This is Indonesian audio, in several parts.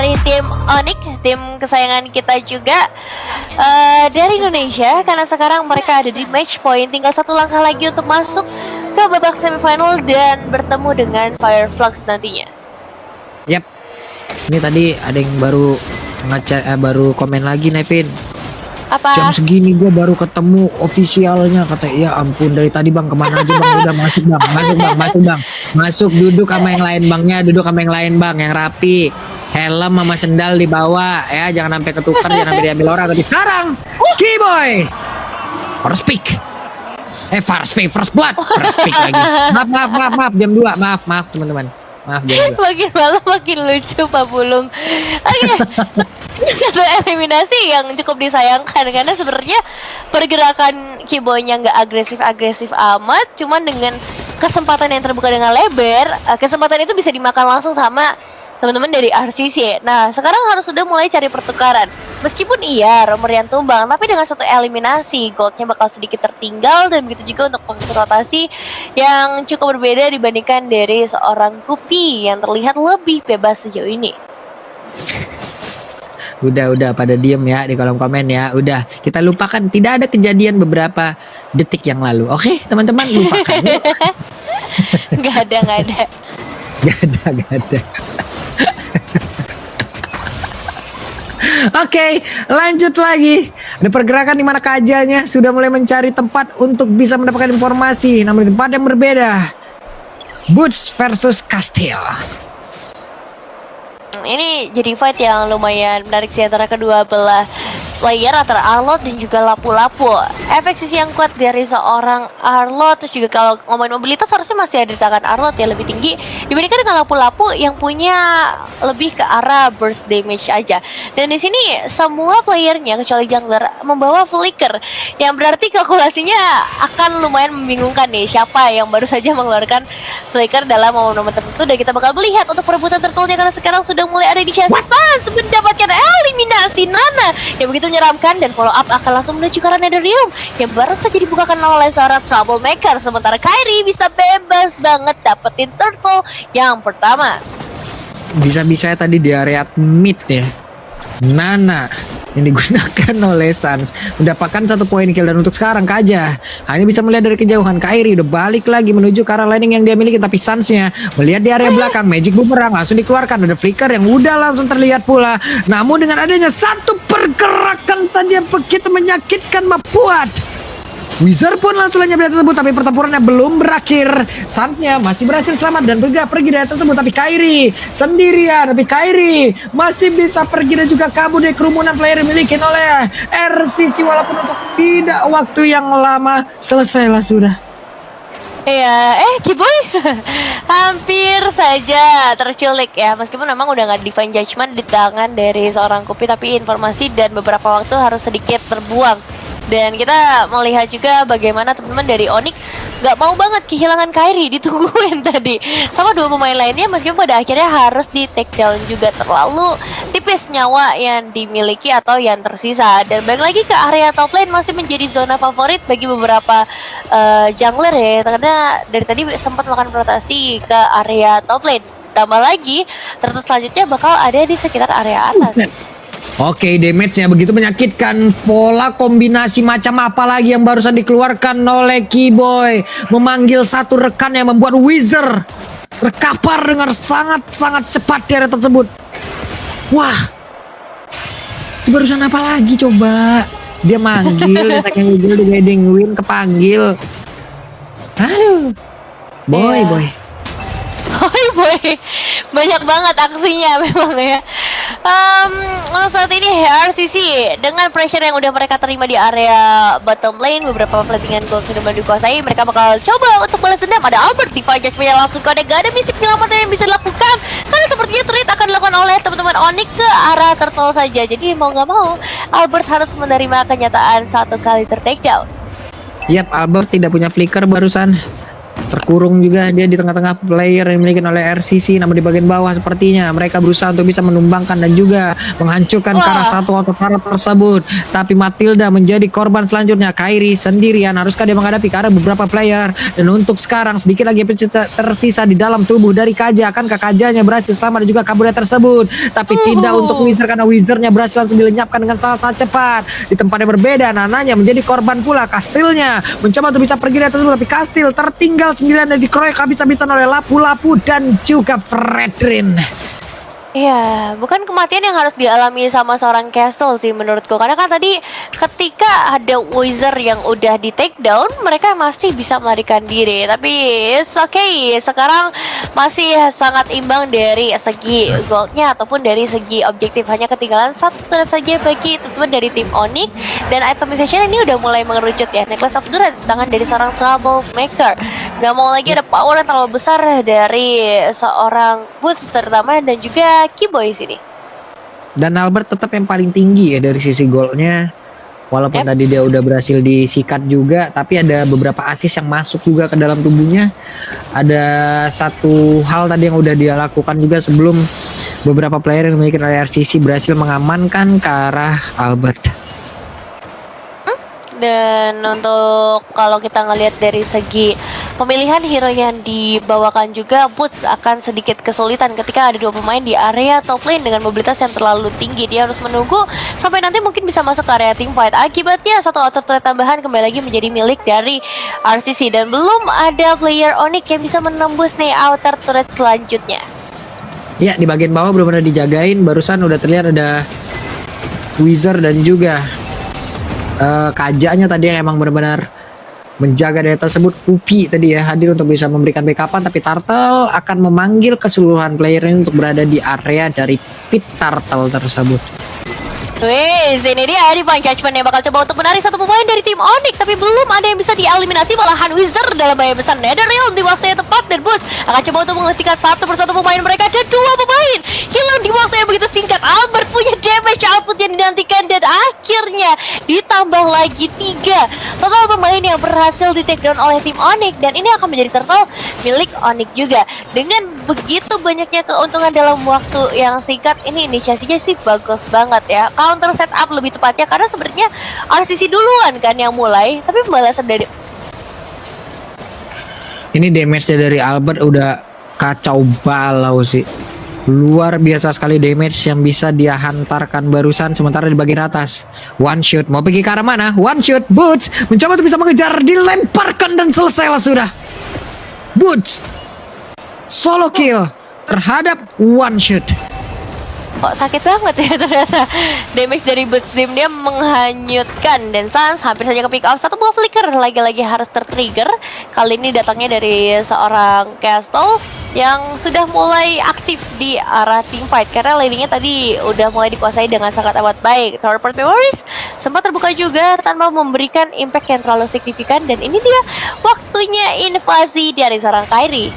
dari tim Onyx, tim kesayangan kita juga dari Indonesia, karena sekarang mereka ada di match point, tinggal satu langkah lagi untuk masuk ke babak semifinal dan bertemu dengan Fireflux nantinya. Yap. Ini tadi ada yang baru baru komen lagi, Nevin. Apa? Jam segini gue baru ketemu ofisialnya, kata ya ampun dari tadi bang kemana aja bang, udah masuk bang, masuk duduk sama yang lain bangnya, duduk sama yang lain bang, yang rapi, helm sama sendal dibawa ya, jangan sampai ketukar, jangan sampai diambil orang. Tapi sekarang Keyboy first pick, first blood, first pick lagi. Maaf jam 2, maaf teman-teman, maaf jam 2. Makin malam makin lucu Pak Bulung. Oke. Satu eliminasi yang cukup disayangkan karena sebenarnya pergerakan Keyboy-nya nggak agresif amat, cuman dengan kesempatan yang terbuka dengan lebar, kesempatan itu bisa dimakan langsung sama teman-teman dari RCC. Nah, sekarang harus sudah mulai cari pertukaran. Meskipun iya Romerian tumbang, tapi dengan satu eliminasi goldnya bakal sedikit tertinggal, dan begitu juga untuk fungsi rotasi yang cukup berbeda dibandingkan dari seorang Kupi yang terlihat lebih bebas sejauh ini. Udah pada diem ya di kolom komen ya. Udah, kita lupakan, tidak ada kejadian beberapa detik yang lalu. Oke, teman-teman, lupakan. Gak ada. Oke, lanjut lagi. Ada pergerakan di mana kajanya sudah mulai mencari tempat untuk bisa mendapatkan informasi, namun di tempat yang berbeda. Boots versus Castile. Ini jadi fight yang lumayan menarik sih antara kedua belah player, antara Arlott dan juga Lapu-Lapu. Efek sisi yang kuat dari seorang Arlott, terus juga kalau ngomongin mobilitas harusnya masih ada di tangan Arlott ya, lebih tinggi dibandingkan dengan Lapu-Lapu yang punya lebih ke arah burst damage aja. Dan di sini semua playernya kecuali jungler membawa flicker, yang berarti kalkulasinya akan lumayan membingungkan nih siapa yang baru saja mengeluarkan flicker dalam momen-momen tertentu. Dan kita bakal melihat untuk perebutan turtle-nya karena sekarang sudah mulai ada di chest Sans mendapatkan eliminasi Nana yang begitu menyeramkan, dan follow up akan langsung menuju ke arah Netherrealm yang baru saja dibukakan oleh seorang troublemaker, sementara Kairi bisa bebas banget dapetin turtle yang pertama. Bisa-bisa tadi di area mid ya, Nana yang digunakan oleh Sans mendapatkan 1 poin kill, dan untuk sekarang Kaja hanya bisa melihat dari kejauhan. Kairi udah balik lagi menuju ke arah landing yang dia miliki, tapi Sansnya melihat di area belakang, magic boomerang langsung dikeluarkan, ada flicker yang udah langsung terlihat pula. Namun dengan adanya satu pergerakan saja begitu menyakitkan membuat Wizard pun langsung lenyap dari tersebut, tapi pertempurannya belum berakhir. Sansnya masih berhasil selamat dan pergi dari tersebut, tapi Kairi sendirian. Tapi Kairi masih bisa pergi dan juga kabur dari kerumunan player dimiliki oleh RCC, walaupun untuk tidak waktu yang lama. Selesailah sudah. Iya, Keyboy hampir saja terculik ya, meskipun memang udah nggak divine judgment di tangan dari seorang Kupi, tapi informasi dan beberapa waktu harus sedikit terbuang. Dan kita melihat juga bagaimana teman-teman dari Onyx nggak mau banget kehilangan Kairi, ditungguin tadi sama dua pemain lainnya, meskipun pada akhirnya harus di take down juga, terlalu tipis nyawa yang dimiliki atau yang tersisa. Dan balik lagi ke area top lane masih menjadi zona favorit bagi beberapa jungler ya, karena dari tadi sempat melakukan rotasi ke area top lane. Tambah lagi turtle selanjutnya bakal ada di sekitar area atas. Oke, damage-nya begitu menyakitkan. Pola kombinasi macam apa lagi yang barusan dikeluarkan oleh Keyboy, memanggil satu rekan yang membuat Wizard terkapar dengan sangat-sangat cepat di area tersebut. Wah, itu barusan apa lagi coba? Dia manggil, attack Wizard di Guiding Wind kepanggil. Aduh, boy. Boy, banyak banget aksinya memang ya. Untuk saat ini RCC dengan pressure yang udah mereka terima di area bottom lane, beberapa pertandingan gold sudah dikuasai, mereka bakal coba untuk balas dendam. Ada Albert di Fajaj langsung gak ada misi penyelamatan yang bisa dilakukan, tapi sepertinya trade akan dilakukan oleh teman-teman Onyx ke arah turtle saja. Jadi mau nggak mau Albert harus menerima kenyataan 1 kali ter-takedown. Yap, Albert tidak punya flicker barusan. Terkurung juga dia di tengah-tengah player yang dimiliki oleh RCC, namun di bagian bawah sepertinya mereka berusaha untuk bisa menumbangkan dan juga menghancurkan ke arah satu autopilot tersebut. Tapi Matilda menjadi korban selanjutnya. Kairi sendirian, haruskah dia menghadapi ke arah beberapa player? Dan untuk sekarang sedikit lagi tersisa di dalam tubuh dari Kaja. Akankah Kajanya berhasil selamat dan juga kabur dari tersebut? Tapi tidak untuk Wizard, karena Wizardnya berhasil langsung dilenyapkan dengan sangat cepat. Di tempat yang berbeda, Nananya menjadi korban pula. Kastilnya mencoba untuk bisa pergi dari tersebut, tapi Kastil tertinggal sendirian dan dikeroyok habis-habisan oleh Lapu-Lapu dan juga Fredrin. Iya, bukan kematian yang harus dialami sama seorang Castle sih menurutku. Karena kan tadi ketika ada Wizard yang udah di take down, mereka masih bisa melarikan diri. Tapi it's okay, sekarang masih sangat imbang dari segi goldnya ataupun dari segi objektif. Hanya ketinggalan satu surat saja bagi teman dari tim Onyx. Dan itemization ini udah mulai mengerucut ya. Necklace of Durance, tangan dari seorang Troublemaker. Gak mau lagi ada power yang terlalu besar dari seorang Boots terutama, dan juga Keyboy sini. Dan Albert tetap yang paling tinggi ya dari sisi golnya. Walaupun tadi dia udah berhasil disikat juga, tapi ada beberapa assist yang masuk juga ke dalam tubuhnya. Ada satu hal tadi yang udah dia lakukan juga sebelum beberapa player yang memiliki RCC berhasil mengamankan ke arah Albert. Dan untuk kalau kita ngelihat dari segi pemilihan hero yang dibawakan juga, Boots akan sedikit kesulitan ketika ada dua pemain di area top lane dengan mobilitas yang terlalu tinggi. Dia harus menunggu sampai nanti mungkin bisa masuk ke area team fight. Akibatnya satu outer turret tambahan kembali lagi menjadi milik dari RCC, dan belum ada player Onyx yang bisa menembus nih outer turret selanjutnya. Ya, di bagian bawah belum ada dijagain. Barusan udah terlihat ada Wizard dan juga Kajanya tadi yang emang benar-benar menjaga daya tersebut. Pupi tadi ya hadir untuk bisa memberikan backupan, tapi Turtle akan memanggil keseluruhan player ini untuk berada di area dari pit Turtle tersebut. Wih, ini dia Divine Judgment yang bakal coba untuk menarik satu pemain dari tim Onyx, tapi belum ada yang bisa dieliminasi. Malahan Wizard dalam bahaya besar. Netherrealm di waktu yang tepat, dan Boots akan coba untuk menghentikan satu persatu pemain mereka, dan dua pemain hilang di waktu yang begitu singkat. Albert punya damage output yang dinantikan, dan akhirnya ditambah lagi 3 total pemain yang berhasil di take down oleh tim Onyx, dan ini akan menjadi turtle milik Onyx juga. Dengan begitu banyaknya keuntungan dalam waktu yang singkat, ini inisiasinya sih bagus banget ya. Counter setup lebih tepatnya, karena sebenarnya RCC duluan kan yang mulai, tapi pembalasan dari ini damage dari Albert udah kacau balau sih. Luar biasa sekali damage yang bisa dia hantarkan barusan. Sementara di bagian atas one shot, mau pergi ke arah mana? One shot, Boots mencoba untuk bisa mengejar, dilemparkan dan selesai lah sudah. Boots solo kill terhadap one shot. kok sakit banget ya ternyata. Damage dari Boots Dim dia menghanyutkan, dan Sans hampir saja ke pick off. Satu buah flicker lagi-lagi harus tertrigger. Kali ini datangnya dari seorang Castle yang sudah mulai aktif di arah team fight, karena laningnya tadi udah mulai dikuasai dengan sangat amat baik. Teleport Memories sempat terbuka juga tanpa memberikan impact yang terlalu signifikan, dan ini dia waktunya invasi dari seorang Kairi.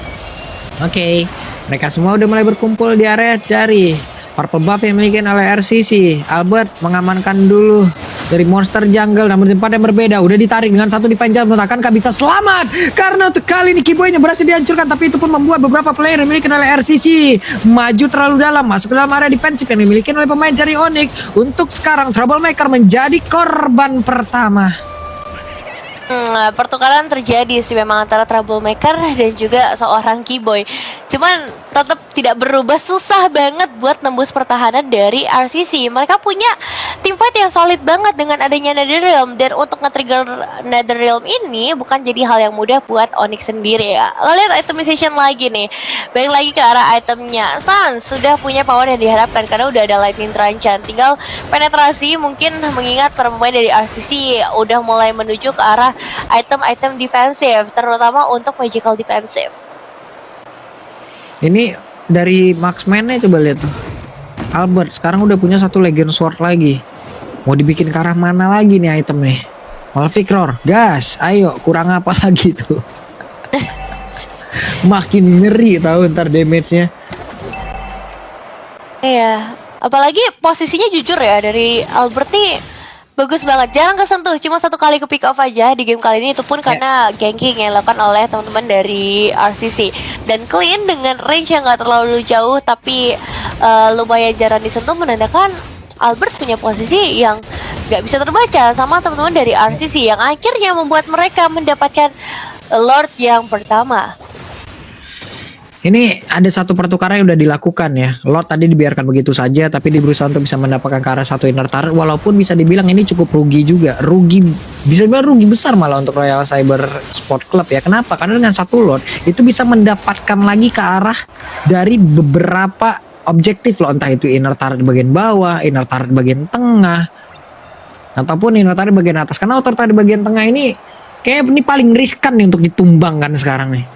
Oke, mereka semua udah mulai berkumpul di area dari purple buff yang dimiliki oleh RCC. Albert mengamankan dulu dari monster jungle, namun di tempat yang berbeda udah ditarik dengan satu divine jump. Akankah bisa selamat? Karena untuk kali ini Keyboy-nya berhasil dihancurkan, tapi itu pun membuat beberapa player yang dimiliki oleh RCC maju terlalu dalam, masuk ke dalam area defensif yang dimiliki oleh pemain dari Onyx. Untuk sekarang Troublemaker menjadi korban pertama. Pertukaran terjadi sih memang antara Troublemaker dan juga seorang Keyboy. Cuman tetap tidak berubah, susah banget buat nembus pertahanan dari RCC. Mereka punya team fight yang solid banget dengan adanya Netherrealm, dan untuk nge-trigger Netherrealm ini bukan jadi hal yang mudah buat Onyx sendiri ya. Lo lihat itemization lagi nih, balik lagi ke arah itemnya. Sans sudah punya power yang diharapkan karena udah ada Lightning Tranchan. Tinggal penetrasi mungkin, mengingat para pemain dari RCC udah mulai menuju ke arah item-item defensif, terutama untuk magical defensif. Ini dari marksman-nya coba lihat tuh. Albert sekarang udah punya satu Legion Sword lagi. Mau dibikin ke arah mana lagi nih item nih? Malfic Roar, gas, ayo kurang apa lagi tuh? Makin ngeri tahu ntar damage-nya. Iya, apalagi posisinya jujur ya dari Albert nih Bagus banget, jarang kesentuh, cuma satu kali ke pick off aja di game kali ini, itu pun karena ganking yang dilakukan oleh teman-teman dari RCC. Dan clean dengan range yang nggak terlalu jauh tapi lumayan jarang disentuh, menandakan Albert punya posisi yang nggak bisa terbaca sama teman-teman dari RCC yang akhirnya membuat mereka mendapatkan Lord yang pertama. Ini ada satu pertukaran yang udah dilakukan ya. Lord tadi dibiarkan begitu saja, tapi dia berusaha untuk bisa mendapatkan ke arah satu inner turret. Walaupun bisa dibilang ini cukup rugi juga. Bisa dibilang rugi besar malah untuk Royal Cyber Sport Club ya. Kenapa? Karena dengan satu Lord itu bisa mendapatkan lagi ke arah dari beberapa objektif loh. Entah itu inner turret di bagian bawah, inner turret di bagian tengah, ataupun inner turret di bagian atas. Karena outer turret di bagian tengah ini kayak ini paling riskan nih untuk ditumbangkan sekarang nih.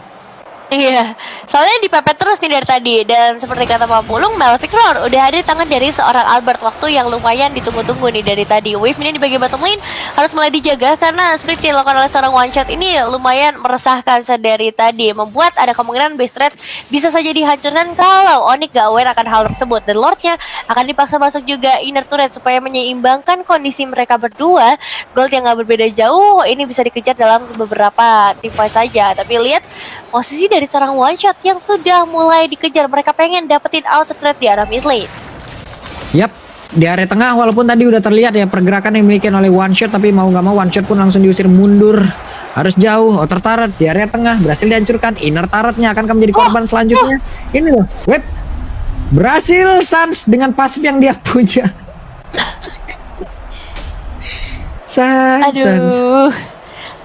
Iya, soalnya dipepet terus nih dari tadi. Dan seperti kata Pak Pulung, Malefic Roar udah ada di tangan dari seorang Albert. Waktu yang lumayan ditunggu-tunggu nih dari tadi. Wave ini di bagian bottom lane harus mulai dijaga, karena seperti yang dilakukan oleh seorang one shot ini lumayan meresahkan dari tadi, membuat ada kemungkinan base trade bisa saja dihancurkan kalau Onyx gak aware akan hal tersebut. Dan Lordnya akan dipaksa masuk juga inner turret supaya menyeimbangkan kondisi mereka berdua. Gold yang gak berbeda jauh ini bisa dikejar dalam beberapa team fight saja. Tapi lihat posisi dari seorang one shot yang sudah mulai dikejar. Mereka pengen dapetin auto trade di arah mid lane. Yap, di area tengah walaupun tadi udah terlihat ya pergerakan yang dimiliki oleh one shot, tapi mau nggak mau one shot pun langsung diusir mundur. Harus jauh, outer turret di area tengah berhasil dihancurkan. Inner turretnya akan menjadi korban selanjutnya. Ini loh, web berhasil Sans dengan pasif yang dia punya. Sans. Aduh.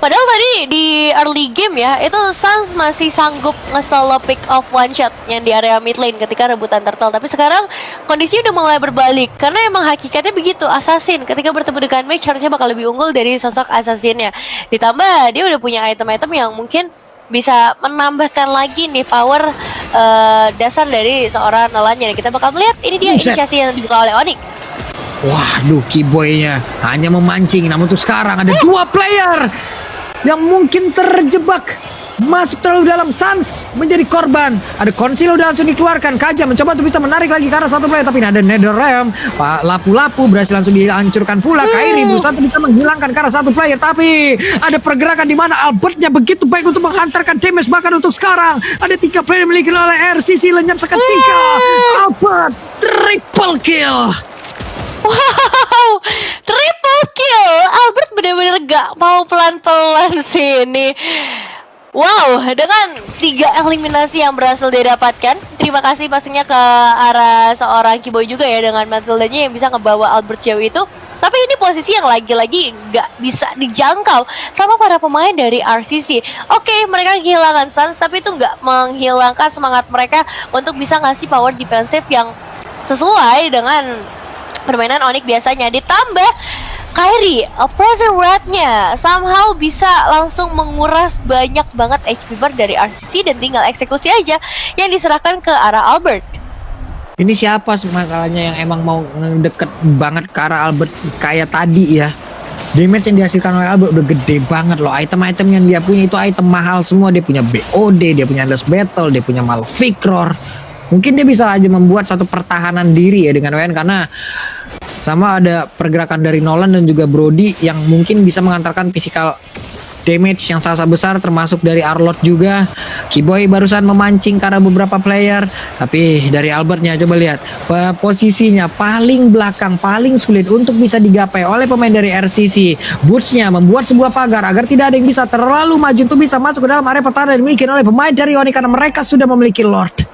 Padahal tadi di early game ya, itu Sans masih sanggup nge-solo pick off one shot yang di area mid lane ketika rebutan turtle. Tapi sekarang kondisi udah mulai berbalik, karena emang hakikatnya begitu, assassin ketika bertemu dengan mage harusnya bakal lebih unggul dari sosok assassinnya. Ditambah dia udah punya item-item yang mungkin bisa menambahkan lagi nih power dasar dari seorang Nolannya. Kita bakal melihat ini dia inisiasi yang dibuka oleh Onyx. Waduh, Keyboy-nya hanya memancing, namun untuk sekarang ada dua player yang mungkin terjebak masuk terlalu dalam. Sans menjadi korban. Ada konsil udah langsung dikeluarkan. Kaja mencoba untuk bisa menarik lagi ke arah satu player, tapi ada Netherrealm. Pak Lapu-Lapu berhasil langsung dihancurkan pula. Kairi berusaha bisa menghilangkan ke arah satu player, tapi ada pergerakan di mana Albertnya begitu baik untuk menghantarkan damage. Bahkan untuk sekarang ada 3 player dimiliki oleh RCC, lenyap seketika. Albert triple kill. Wow, triple kill. Albert benar-benar gak mau pelan-pelan sini. Wow, dengan 3 eliminasi yang berhasil didapatkan. Terima kasih pastinya ke arah seorang Keyboy juga ya, dengan Matildanya yang bisa ngebawa Albert jauh itu. Tapi ini posisi yang lagi-lagi gak bisa dijangkau sama para pemain dari RCC. Oke, mereka kehilangan Sans, tapi itu gak menghilangkan semangat mereka untuk bisa ngasih power defensif yang sesuai dengan permainan Onyx biasanya. Ditambah Kairi, pressure rate-nya somehow bisa langsung menguras banyak banget HP bar dari RCC, dan tinggal eksekusi aja yang diserahkan ke arah Albert. Ini siapa masalahnya yang emang mau ngedeket banget ke arah Albert kayak tadi ya. Damage yang dihasilkan oleh Albert udah gede banget loh. Item-item yang dia punya itu item mahal semua. Dia punya BOD, dia punya Endless Battle, dia punya Malefic Roar. Mungkin dia bisa aja membuat satu pertahanan diri ya dengan WN, karena sama ada pergerakan dari Nolan dan juga Brody yang mungkin bisa mengantarkan physical damage yang sangat besar, termasuk dari Arlott juga. Keyboy barusan memancing karena beberapa player, tapi dari Albertnya coba lihat posisinya paling belakang, paling sulit untuk bisa digapai oleh pemain dari RCC. Bootsnya membuat sebuah pagar agar tidak ada yang bisa terlalu maju untuk bisa masuk ke dalam area pertahanan yang dimiliki oleh pemain dari Onyx, karena mereka sudah memiliki Lord.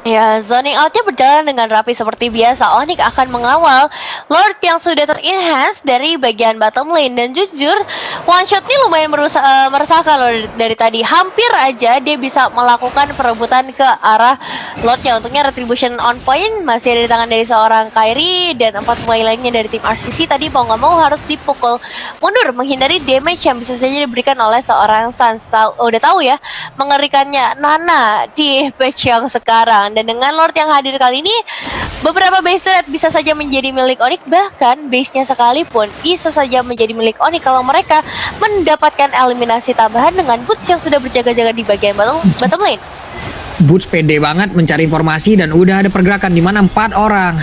Ya, zoning outnya berjalan dengan rapi seperti biasa. Onyx akan mengawal Lord yang sudah ter-enhance dari bagian bottom lane. Dan jujur, one shot ini lumayan meresahkan loh dari tadi. Hampir aja dia bisa melakukan perebutan ke arah Lordnya. Untuknya retribution on point masih ada di tangan dari seorang Kairi, dan 4 pemain lainnya dari tim RCC tadi mau nggak mau harus dipukul mundur, menghindari damage yang bisa saja diberikan oleh seorang Sans. Udah tahu ya mengerikannya Nana di patch yang sekarang. Dan dengan Lord yang hadir kali ini, beberapa base turret bisa saja menjadi milik Onyx. Bahkan base-nya sekalipun bisa saja menjadi milik Onyx kalau mereka mendapatkan eliminasi tambahan dengan Boots yang sudah berjaga-jaga di bagian bottom lane. Boots pede banget mencari informasi dan udah ada pergerakan di mana 4 orang.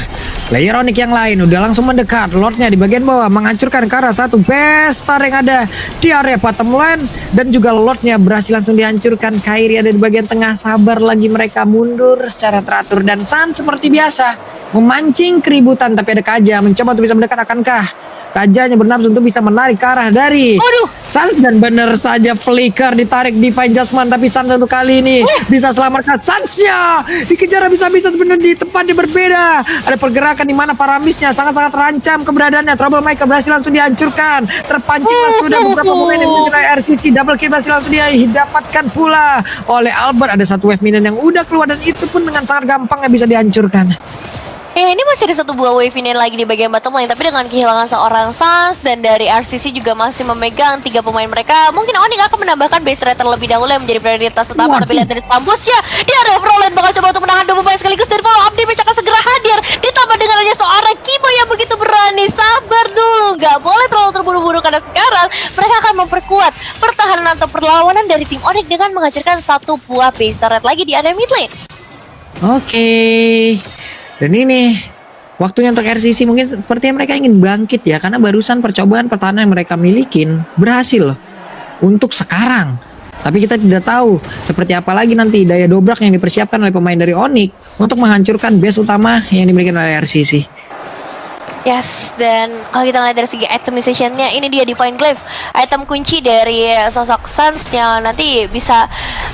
Player Onyx yang lain udah langsung mendekat. Lordnya di bagian bawah menghancurkan ke arah satu Bestar yang ada di area bottom lane. Dan juga Lordnya berhasil langsung dihancurkan. Kairi ada di bagian tengah. Sabar lagi mereka mundur secara teratur. Dan Sun seperti biasa memancing keributan. Tapi ada Kaja mencoba untuk bisa mendekat. Akankah Kajanya bernafsu untuk bisa menarik ke arah dari Sans, dan bener saja flicker ditarik Divine Judgment, tapi Sans satu kali ini bisa selamatkan Sansnya. Dikejar bisa-bisa di tempat yang berbeda. Ada pergerakan di mana para misnya sangat-sangat terancam keberadaannya. Troublemaker berhasil langsung dihancurkan. Terpancinglah sudah beberapa pemain yang menilai RCC. Double kill berhasil langsung didapatkan pula oleh Albert. Ada satu wave minion yang udah keluar dan itu pun dengan sangat gampang yang bisa dihancurkan. Ini masih ada satu buah wave minion lagi di bagian bottom lane, tapi dengan kehilangan seorang Sans dan dari RCC juga masih memegang 3 pemain mereka. Mungkin Onyx akan menambahkan base rate terlebih dahulu yang menjadi prioritas utama. Tapi lihat dari Spambusnya, dia ada overall bakal coba untuk menahan 2 pemain sekaligus, dan follow up damage akan segera hadir. Ditambah dengan adanya seorang Kibo yang begitu berani. Sabar dulu, nggak boleh terlalu terburu-buru karena sekarang mereka akan memperkuat pertahanan atau perlawanan dari tim Onyx dengan menghancurkan 1 buah base turret lagi di area mid lane. Oke. Dan ini waktunya untuk RCC mungkin sepertinya mereka ingin bangkit ya, karena barusan percobaan pertahanan yang mereka milikin berhasil untuk sekarang. Tapi kita tidak tahu seperti apa lagi nanti daya dobrak yang dipersiapkan oleh pemain dari Onyx untuk menghancurkan base utama yang dimiliki oleh RCC. Yes, dan kalau kita lihat dari segi itemization-nya, ini dia Divine Glaive, item kunci dari sosok Sans yang nanti bisa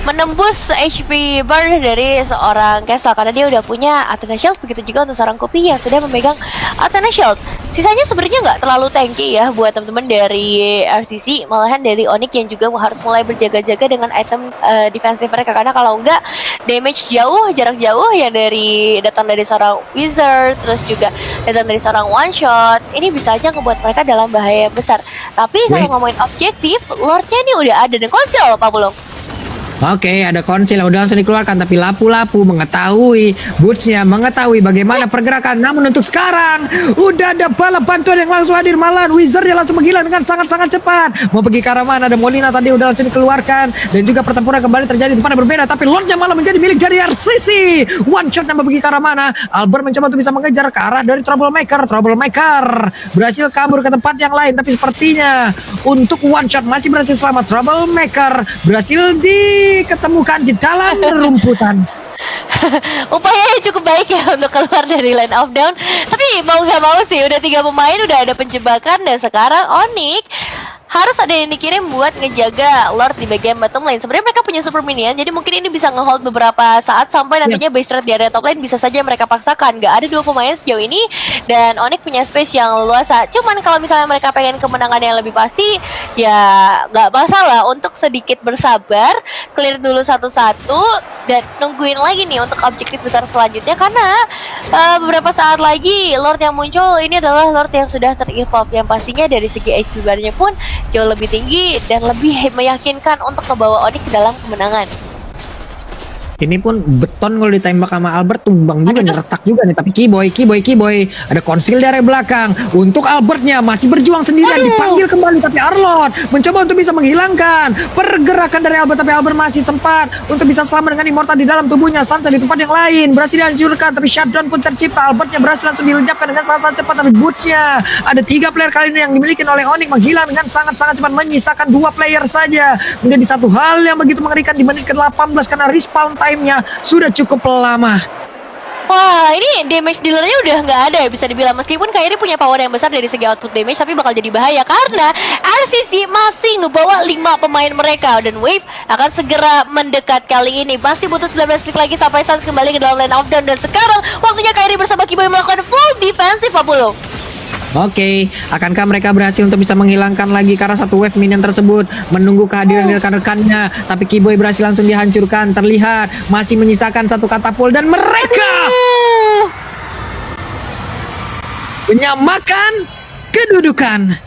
menembus HP bar dari seorang Castle karena dia udah punya Athena Shield. Begitu juga untuk seorang Kopi yang sudah memegang Athena Shield. Sisanya sebenarnya nggak terlalu tanky ya buat teman-teman dari RCC, malahan dari Onyx yang juga harus mulai berjaga-jaga dengan item defensif mereka, karena kalau enggak damage jauh, jarak jauh yang datang dari seorang Wizard, terus juga datang dari seorang one shot, ini bisa aja ngebuat mereka dalam bahaya yang besar. Tapi kalau ngomongin objektif, Lordnya ini udah ada dan konsil apa belum? Oke, ada konsil yang udah langsung dikeluarkan, tapi lapu-lapu mengetahui, Bootsnya mengetahui bagaimana pergerakan. Namun untuk sekarang udah ada bala bantuan yang langsung hadir, malahan Wizardnya langsung menghilang dengan sangat-sangat cepat. Mau pergi ke arah mana? Ada Molina tadi udah langsung dikeluarkan, dan juga pertempuran kembali terjadi di tempat yang berbeda. Tapi Lordnya malah menjadi milik dari RCC. One shot nambah pergi ke arah mana? Albert mencoba untuk bisa mengejar ke arah dari Troublemaker. Troublemaker berhasil kabur ke tempat yang lain, tapi sepertinya untuk one shot masih berhasil selamat. Troublemaker berhasil diketemukan di dalam rumputan. Upayanya cukup baik ya untuk keluar dari line of down. Tapi mau gak mau sih udah 3 pemain, udah ada penjebakan, dan sekarang Onyx harus ada yang dikirim buat ngejaga Lord di bagian bottom lane. Sebenarnya mereka punya super minion, jadi mungkin ini bisa ngehold beberapa saat sampai nantinya base rate di area top lane bisa saja mereka paksakan. Gak ada 2 pemain sejauh ini, dan Onyx punya space yang luas. Cuman kalau misalnya mereka pengen kemenangan yang lebih pasti, ya gak masalah untuk sedikit bersabar, clear dulu satu-satu, dan nungguin lagi nih untuk objektif besar selanjutnya. Karena beberapa saat lagi Lord yang muncul ini adalah Lord yang sudah ter-evolve, yang pastinya dari segi HP bar-nya pun jauh lebih tinggi dan lebih meyakinkan untuk membawa Onyx ke dalam kemenangan. Ini pun beton kalau ditembak sama Albert, tumbang juga, nyeretak juga nih. Tapi Kiboy ada konsil dari belakang. Untuk Albertnya masih berjuang sendirian, dipanggil kembali, tapi Arlot mencoba untuk bisa menghilangkan pergerakan dari Albert, tapi Albert masih sempat untuk bisa selamat dengan immortal di dalam tubuhnya. Sansa di tempat yang lain berhasil dihancurkan, tapi shutdown pun tercipta. Albertnya berhasil langsung dilenyapkan dengan sangat cepat, tapi Bootsnya ada 3 player kali ini yang dimiliki oleh Onyx menghilang dengan sangat-sangat cepat, menyisakan 2 player saja. Menjadi satu hal yang begitu mengerikan di menit ke-18 karena respawn time-nya sudah cukup lama. Wah, ini damage dealernya udah nggak ada ya bisa dibilang. Meskipun Kairi punya power yang besar dari segi output damage, tapi bakal jadi bahaya karena RCC masih ngebawa 5 pemain mereka, dan Wave akan segera mendekat kali ini. Masih butuh 19 detik lagi sampai Sans kembali ke dalam line of down, dan sekarang waktunya Kairi bersama Kiboy melakukan full defensive Apollo. Oke, akankah mereka berhasil untuk bisa menghilangkan lagi karena satu wave minion tersebut menunggu kehadiran rekan-rekannya, tapi Kiboy berhasil langsung dihancurkan. Terlihat masih menyisakan 1 katapult, dan mereka menyamakan kedudukan.